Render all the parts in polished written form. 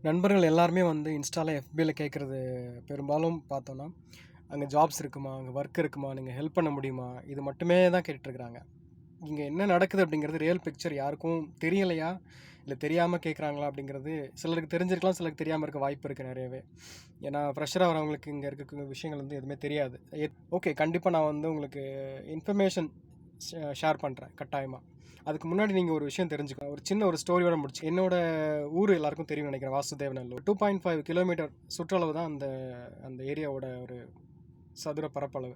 நண்பர்கள் எல்லாருமே வந்து இன்ஸ்டால, எஃபில கேட்குறது பெரும்பாலும் பார்த்தோன்னா, அங்க ஜாப்ஸ் இருக்குமா? அங்க ஒர்க் இருக்குமா? நீங்க ஹெல்ப் பண்ண முடியுமா? இது மட்டுமே தான் கேட்டுட்டுருக்காங்க. இங்க என்ன நடக்குது அப்படிங்கிறது ரியல் பிக்சர் யாருக்கும் தெரியலையா? இல்ல தெரியாம கேட்குறாங்களா? அப்படிங்கிறது சிலருக்கு தெரிஞ்சிருக்கலாம், சிலருக்கு தெரியாம இருக்க வாய்ப்பு இருக்கு நெறையவே. ஏன்னா ஃப்ரெஷரா வரவங்களுக்கு இங்க இருக்க விஷயங்கள் வந்து எதுவுமே தெரியாது. ஓகே, கண்டிப்பா நான் வந்து உங்களுக்கு இன்ஃபர்மேஷன் ஷேர் பண்றேன் கட்டாயமா. அதுக்கு முன்னாடி நீங்க ஒரு விஷயம் தெரிஞ்சுக்கணும். ஒரு சின்ன ஒரு ஸ்டோரியோட முடிச்சு என்னோட ஊர் எல்லாருக்கும் தெரியும்னு நினைக்கிறேன். வாசுதேவநல்லூர் 2.5 கிலோமீட்டர் சுற்றளவு தான் அந்த அந்த ஏரியாவோட ஒரு சதுர பரப்பளவு.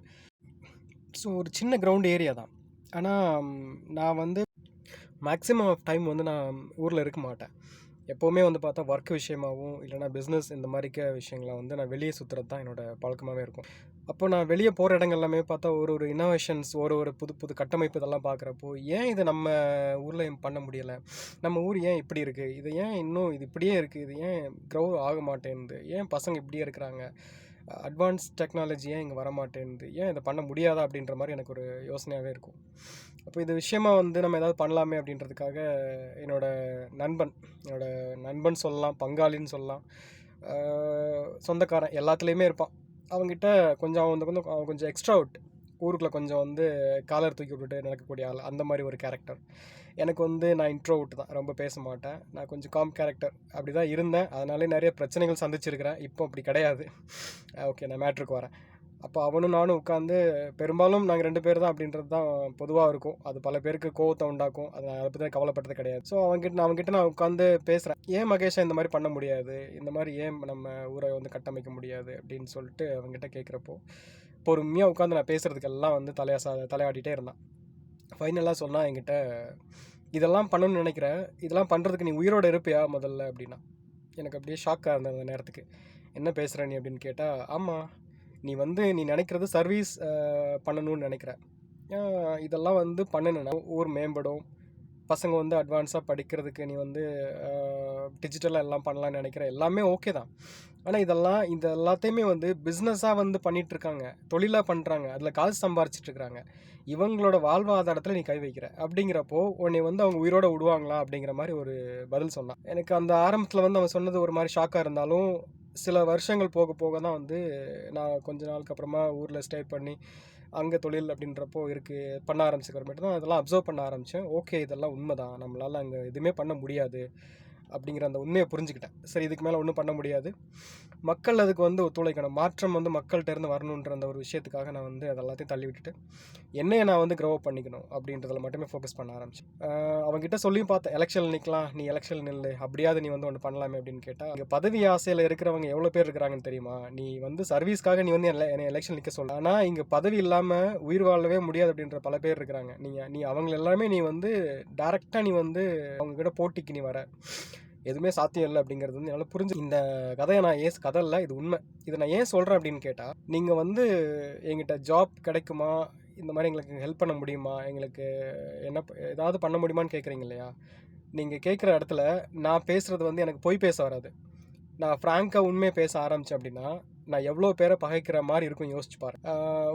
ஸோ ஒரு சின்ன கிரவுண்ட் ஏரியா தான். ஆனா நான் வந்து மேக்ஸிமம் ஆஃப் டைம் வந்து நான் ஊரில் இருக்க மாட்டேன். எப்போவுமே வந்து பார்த்தா ஒர்க் விஷயமாவும் இல்லைனா பிஸ்னஸ் இந்த மாதிரிக்க விஷயங்கள வந்து நான் வெளியே சுற்றுறது தான் என்னோடய பழக்கமாகவே இருக்கும். அப்போ நான் வெளியே போகிற இடங்கள் எல்லாமே பார்த்தா ஒரு ஒரு இன்னோவேஷன்ஸ், ஒரு ஒரு புது புது கட்டமைப்பு இதெல்லாம் பார்க்குறப்போ, ஏன் இதை நம்ம ஊரில் பண்ண முடியலை? நம்ம ஊர் ஏன் இப்படி இருக்குது? இது ஏன் இன்னும் இது இப்படியே இருக்குது? இது ஏன் க்ரோ ஆக மாட்டேன்து? ஏன் பசங்க இப்படியே இருக்கிறாங்க? அட்வான்ஸ் டெக்னாலஜி ஏன் இங்கே வரமாட்டேன்து? ஏன் இதை பண்ண முடியாதா? அப்படின்ற மாதிரி எனக்கு ஒரு யோசனையாகவே இருக்கும். அப்போ இது விஷயமா வந்து நம்ம ஏதாவது பண்ணலாமே அப்படின்றதுக்காக என்னோட நண்பன் சொல்லலாம், பங்காளின்னு சொல்லலாம், சொந்தக்காரன் எல்லாத்துலேயுமே இருப்பான். அவங்ககிட்ட கொஞ்சம் அவன் கொஞ்சம் எக்ஸ்ட்ரா அவுட், ஊருக்குள்ளே கொஞ்சம் வந்து காலர் தூக்கி விட்டுட்டு நடக்கக்கூடிய ஆள், அந்த மாதிரி ஒரு கேரக்டர். எனக்கு வந்து நான் இன்ட்ரோவர்ட் தான், ரொம்ப பேச மாட்டேன். நான் கொஞ்சம் காம் கேரக்டர் அப்படி தான் இருந்தேன். அதனாலே நிறைய பிரச்சனைகள் சந்திச்சிருக்கிறேன். இப்போ அப்படி கிடையாது. ஓகே, நான் மேட்ருக்கு வரேன். அப்போ அவனும் நானும் உட்காந்து பெரும்பாலும் நாங்கள் 2 பேர் தான் அப்படின்றது தான் பொதுவாக இருக்கும். அது பல பேருக்கு கோவத்தை உண்டாக்கும். அதை நான் அதை பற்றி கவலைப்பட்டது கிடையாது. ஸோ அவங்ககிட்ட நான் உட்காந்து பேசுகிறேன். ஏன் மகேஷா இந்த மாதிரி பண்ண முடியாது? இந்த மாதிரி ஏன் நம்ம ஊரை வந்து கட்டமைக்க முடியாது அப்படின்னு சொல்லிட்டு அவங்ககிட்ட கேட்குறப்போ, பொறுமையாக உட்காந்து நான் பேசுகிறதுக்கெல்லாம் வந்து தலையாடிட்டே இருந்தான். ஃபைனலாக சொன்னால் என்கிட்ட, இதெல்லாம் பண்ணணும்னு நினைக்கிறேன், இதெல்லாம் பண்ணுறதுக்கு நீ உயிரோடு இருப்பியா முதல்ல அப்படின்னா. எனக்கு அப்படியே ஷாக்காக இருந்தது அந்த நேரத்துக்கு. என்ன பேசுகிற நீ அப்படின்னு கேட்டால், ஆமாம், நீ நினைக்கிறது சர்வீஸ் பண்ணணும்னு நினைக்கிற. இதெல்லாம் வந்து பண்ணுனா ஊர் மேம்படும், பசங்க வந்து அட்வான்ஸாக படிக்கிறதுக்கு நீ வந்து டிஜிட்டலாக எல்லாம் பண்ணலான்னு நினைக்கிற, எல்லாமே ஓகே தான். ஆனால் இது எல்லாத்தையுமே வந்து பிஸ்னஸாக வந்து பண்ணிகிட்ருக்காங்க, தொழிலாக பண்ணுறாங்க, அதில் காசு சம்பாரிச்சிட்ருக்குறாங்க. இவங்களோட வாழ்வாதாரத்தில் நீ கை வைக்கிற அப்படிங்கிறப்போ உன்னை வந்து அவங்க உயிரோடு விடுவாங்களா அப்படிங்கிற மாதிரி ஒரு பதில் சொன்னான். எனக்கு அந்த ஆரம்பத்தில் வந்து அவன் சொன்னது ஒரு மாதிரி ஷாக்காக இருந்தாலும், சில வருஷங்கள் போக போக தான் வந்து நான் கொஞ்ச நாளுக்கு அப்புறமா ஊரில் ஸ்டே பண்ணி அங்கே தொழில் அப்படின்றப்போ பண்ண ஆரம்பிச்சுக்கிறப்பட்டு தான் அதெல்லாம் அப்சர்வ் பண்ண ஆரம்பித்தேன். ஓகே, இதெல்லாம் உண்மை தான், நம்மளால் அங்கே எதுவுமே பண்ண முடியாது அப்படிங்கிற அந்த உண்மையை புரிஞ்சுக்கிட்டேன். சரி, இதுக்கு மேலே ஒன்றும் பண்ண முடியாது, மக்கள் அதுக்கு வந்து ஒத்துழைக்கணும், மாற்றம் வந்து மக்கள்கிட்ட இருந்து வரணுன்ற அந்த ஒரு விஷயத்துக்காக நான் வந்து அது எல்லாத்தையும் தள்ளி விட்டுட்டு என்னையை நான் வந்து க்ரோ அப் பண்ணிக்கணும் அப்படின்றதில் மட்டுமே ஃபோக்கஸ் பண்ண ஆரம்பிச்சேன். அவங்ககிட்ட சொல்லியும் பார்த்தேன், எலெக்ஷனில் நிற்கலாம், நீ எலெக்ஷன் நில்லு, அப்படியாவது நீ வந்து ஒன்று பண்ணலாமே அப்படின்னு கேட்டால், இங்கே பதவி ஆசையில் இருக்கிறவங்க எவ்வளோ பேர் இருக்கிறாங்கன்னு தெரியுமா? நீ வந்து சர்வீஸ்க்காக நீ வந்து என்னை எலெக்ஷன் நிற்க சொல்ல, ஆனால் இங்கே பதவி இல்லாமல் உயிர் வாழவே முடியாது அப்படின்ற பல பேர் இருக்கிறாங்க. நீ அவங்க எல்லாமே நீ வந்து டேரெக்டாக நீ வந்து அவங்கக்கிட்ட போட்டிக்கு நீ வர, எதுவுமே சாத்தியம் இல்லை அப்படிங்கிறது வந்து என்னால் புரிஞ்சு. இந்த கதையை நான் கதை இல்லை, இது உண்மை. இதை நான் ஏன் சொல்கிறேன் அப்படின்னு கேட்டால், நீங்கள் வந்து எங்கிட்ட ஜாப் கிடைக்குமா, இந்த மாதிரி எங்களுக்கு ஹெல்ப் பண்ண முடியுமா, எங்களுக்கு ஏதாவது பண்ண முடியுமான்னு கேட்குறீங்க இல்லையா? நீங்கள் கேட்குற இடத்துல நான் பேசுகிறது வந்து எனக்கு பொய் பேச வராது. நான் ஃப்ராங்காக உண்மையை பேச ஆரம்பித்தேன் அப்படின்னா, நான் எவ்வளோ பேரை பகைக்கிற மாதிரி இருக்கும் யோசிச்சு பாரு.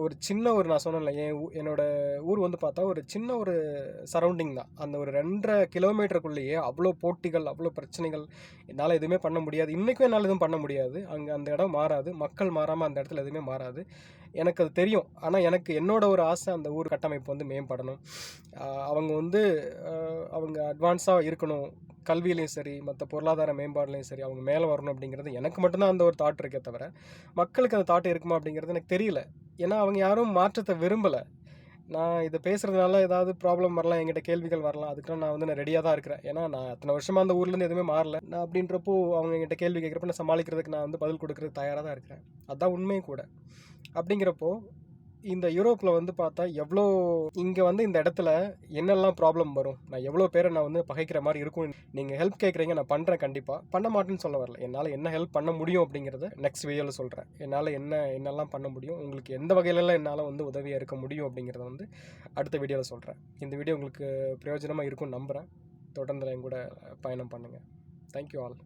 ஒரு சின்ன ஒரு நான் சொன்னேன்ல, என்னோட ஊர் வந்து பார்த்தா ஒரு சின்ன ஒரு சரௌண்டிங் தான். அந்த ஒரு 2.5 கிலோமீட்டருக்குள்ளேயே அவ்வளோ போட்டிகள், அவ்வளோ பிரச்சனைகள். என்னால் எதுவுமே பண்ண முடியாது, இன்றைக்கும் என்னால் எதுவும் பண்ண முடியாது. அங்கே அந்த இடம் மாறாது, மக்கள் மாறாமல் அந்த இடத்துல எதுவுமே மாறாது, எனக்கு அது தெரியும். ஆனால் எனக்கு என்னோட ஒரு ஆசை, அந்த ஊர் கட்டமைப்பு வந்து மேம்படணும், அவங்க அட்வான்ஸாக இருக்கணும், கல்வியிலையும் சரி, மற்ற பொருளாதார மேம்பாடுலையும் சரி, அவங்க மேலே வரணும் அப்படிங்கிறது எனக்கு மட்டும்தான் அந்த ஒரு தாட் இருக்கே தவிர, மக்களுக்கு அந்த தாட் இருக்குமா அப்படிங்கிறது எனக்கு தெரியல. ஏன்னா அவங்க யாரும் மாற்றத்தை விரும்பலை. நான் இதை பேசுகிறதுனால ஏதாவது ப்ராப்ளம் வரலாம், என்கிட்ட கேள்விகள் வரலாம், அதுக்கெல்லாம் நான் ரெடியாக தான் இருக்கிறேன். ஏன்னா நான் அத்தனை வருஷமாக அந்த ஊர்லேருந்து எதுவுமே மாறல. நான் அப்படின்றப்போ அவங்க என்கிட்ட கேள்வி கேட்குறப்ப நான் சமாளிக்கிறதுக்கு நான் வந்து பதில் கொடுக்கறதுக்கு தயாராக தான் இருக்கிறேன். அதுதான் உண்மையும் கூட. அப்படிங்கிறப்போ இந்த யூரோப்பில் வந்து பார்த்தா எவ்வளோ, இங்கே வந்து இந்த இடத்துல என்னெல்லாம் ப்ராப்ளம் வரும், நான் எவ்வளோ பேரை நான் வந்து பகைக்கிற மாதிரி இருக்கும். நீங்கள் ஹெல்ப் கேட்குறீங்க, நான் பண்ணுறேன், கண்டிப்பாக பண்ண மாட்டேன்னு சொல்ல வரல. என்னால் என்ன ஹெல்ப் பண்ண முடியும் அப்படிங்கிறத நெக்ஸ்ட் வீடியோவில் சொல்கிறேன். என்னால் என்னெல்லாம் பண்ண முடியும், உங்களுக்கு எந்த வகையிலலாம் என்னால் வந்து உதவியாக இருக்க முடியும் அப்படிங்கிறத வந்து அடுத்த வீடியோவில் சொல்கிறேன். இந்த வீடியோ உங்களுக்கு பிரயோஜனமாக இருக்கும்னு நம்புகிறேன். தொடர்ந்து என் கூட பயணம் பண்ணுங்கள். Thank you all.